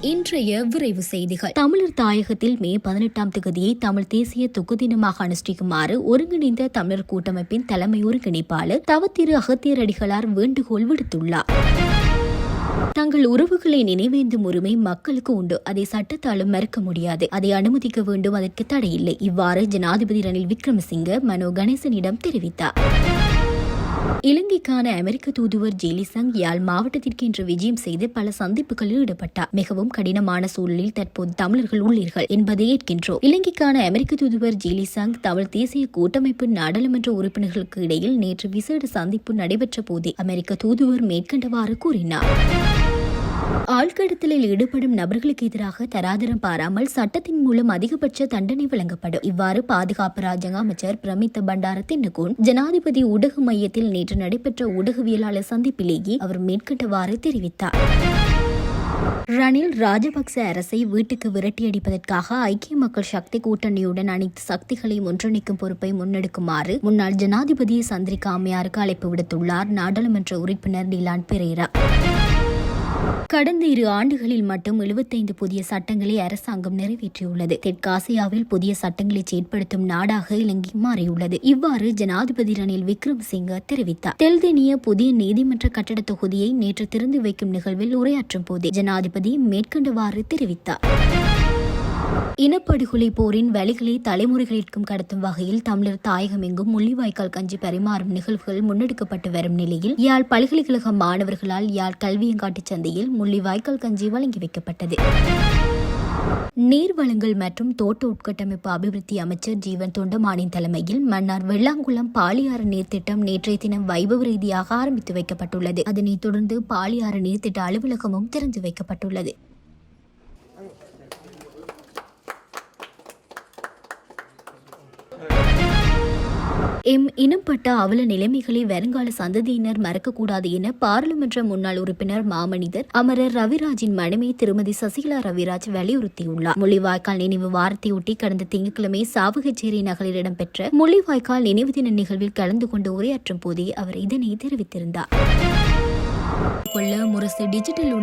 வணக்கம். இன்றைய விரைவு செய்திகள். தமிழர் தாயகத்தில் மே 18ஆம் தேதியை தமிழ் தேசிய தொக்கு தினமாக அனுஷ்டிக்குமாறு ஒருங்கிணைந்த தமிழர் கூட்டமைப்பின் தலைமை ஒருங்கிணைப்பாளர் தவத்திரு அகத்தியரடிகளார் வேண்டுகோள் விடுத்துள்ளார். தங்கள் உறவுகளை நினைவேந்தும் உரிமை மக்களுக்கு உண்டு. அதை சட்டத்தாலும் மறுக்க முடியாது. அதை அனுமதிக்க வேண்டும். அதற்கு தடையில்லை. இவ்வாறு ஜனாதிபதி ரணில் விக்ரமசிங்க மனோ கணேசனிடம் தெரிவித்தார். இலங்கைக்கான அமெரிக்க தூதுவர் ஜேலிசங் யாழ் மாவட்டத்திற்கு இன்று விஜயம் செய்து பல சந்திப்புகளில் ஈடுபட்டார். மிகவும் கடினமான சூழலில் தற்போது தமிழர்கள் உள்ளீர்கள் என்பதை ஏற்கின்றோம். இலங்கைக்கான அமெரிக்க தூதுவர் ஜேலிசங் தமிழ் தேசிய கூட்டமைப்பு நாடாளுமன்ற உறுப்பினர்களுக்கு இடையில் நேற்று விசேட சந்திப்பு நடைபெற்ற போதே அமெரிக்க தூதுவர் மேற்கண்டவாறு கூறினார். ஆழ்கடத்தலில் ஈடுபடும் நபர்களுக்கு எதிராக தராதரம் பாராமல் சட்டத்தின் மூலம் அதிகபட்ச தண்டனை வழங்கப்படும். இவ்வாறு பாதுகாப்பு ராஜாங்க அமைச்சர் பிரமித்த பண்டார தின்னகோன் ஜனாதிபதி ஊடக மையத்தில் நேற்று நடைபெற்ற ஊடகவியலாளர் சந்திப்பிலேயே அவர் மேற்கண்டவாறு தெரிவித்தார். ரணில் ராஜபக்ச அரசை வீட்டுக்கு விரட்டியடிப்பதற்காக ஐக்கிய மக்கள் சக்தி கூட்டணியுடன் அனைத்து சக்திகளையும் ஒன்றிணைக்கும் பொறுப்பை முன்னெடுக்குமாறு முன்னாள் ஜனாதிபதி சந்திரிகா அம்மையாருக்கு அழைப்பு விடுத்துள்ளார் நாடாளுமன்ற உறுப்பினர் டிலான் பெரேரா. கடந்த 2 ஆண்டுகளில் மட்டும் 75 புதிய சட்டங்களை அரசாங்கம் நிறைவேற்றியுள்ளது. தெற்காசியாவில் புதிய சட்டங்களை செயற்படுத்தும் நாடாக இலங்கை மாறியுள்ளது. இவ்வாறு ஜனாதிபதி ரணில் விக்ரமசிங்க தெரிவித்தார். தெல்தெனிய புதிய நீதிமன்ற கட்டட தொகுதியை நேற்று திறந்து வைக்கும் நிகழ்வில் உரையாற்றும் போதே ஜனாதிபதி மேற்கண்டவாறு தெரிவித்தார். இனப்படுகொலை போரின் வழிகளை தலைமுறைகளிற்கும் கடத்தும் வகையில் தமிழர் தாயகம் எங்கும் முள்ளிவாய்க்கால் கஞ்சி பரிமாறும் நிகழ்வுகள் முன்னெடுக்கப்பட்டு வரும் நிலையில் யாழ் பல்கலைக்கழக மாணவர்களால் யாழ் கல்வியங்காட்டு சந்தையில் முள்ளிவாய்க்கால் கஞ்சி வழங்கி வைக்கப்பட்டது. நீர்வளங்கள் மற்றும் தோட்ட உட்கட்டமைப்பு அபிவிருத்தி அமைச்சர் ஜீவன் தொண்டமானின் தலைமையில் மன்னார் வெள்ளாங்குளம் பாலியாறு நீர்த்திட்டம் நேற்றைய தினம் வைபவ ரீதியாக ஆரம்பித்து வைக்கப்பட்டுள்ளது. அதனைத் தொடர்ந்து பாலியாறு நீர்த்திட்ட அலுவலகமும் திறந்து வைக்கப்பட்டுள்ளது. இனப்பட்ட அவல நிலைமைகளை வருங்கால சந்ததியினர் மறக்கக்கூடாது என பாராளுமன்ற முன்னாள் உறுப்பினர் மாமனிதர் அமரர் ரவிராஜின் மனைவி திருமதி சசிகலா ரவிராஜ் வலியுறுத்தியுள்ளார். முள்ளிவாய்க்கால் நினைவு வாரத்தையொட்டி கடந்த திங்கட்கிழமை சாவகச்சேரி நகரில் இடம்பெற்ற முள்ளிவாய்க்கால் நினைவு தின நிகழ்வில் கலந்து கொண்டு உரையாற்றும் போதே அவர் இதனை தெரிவித்திருந்தார். முரசு டிஜிட்டல்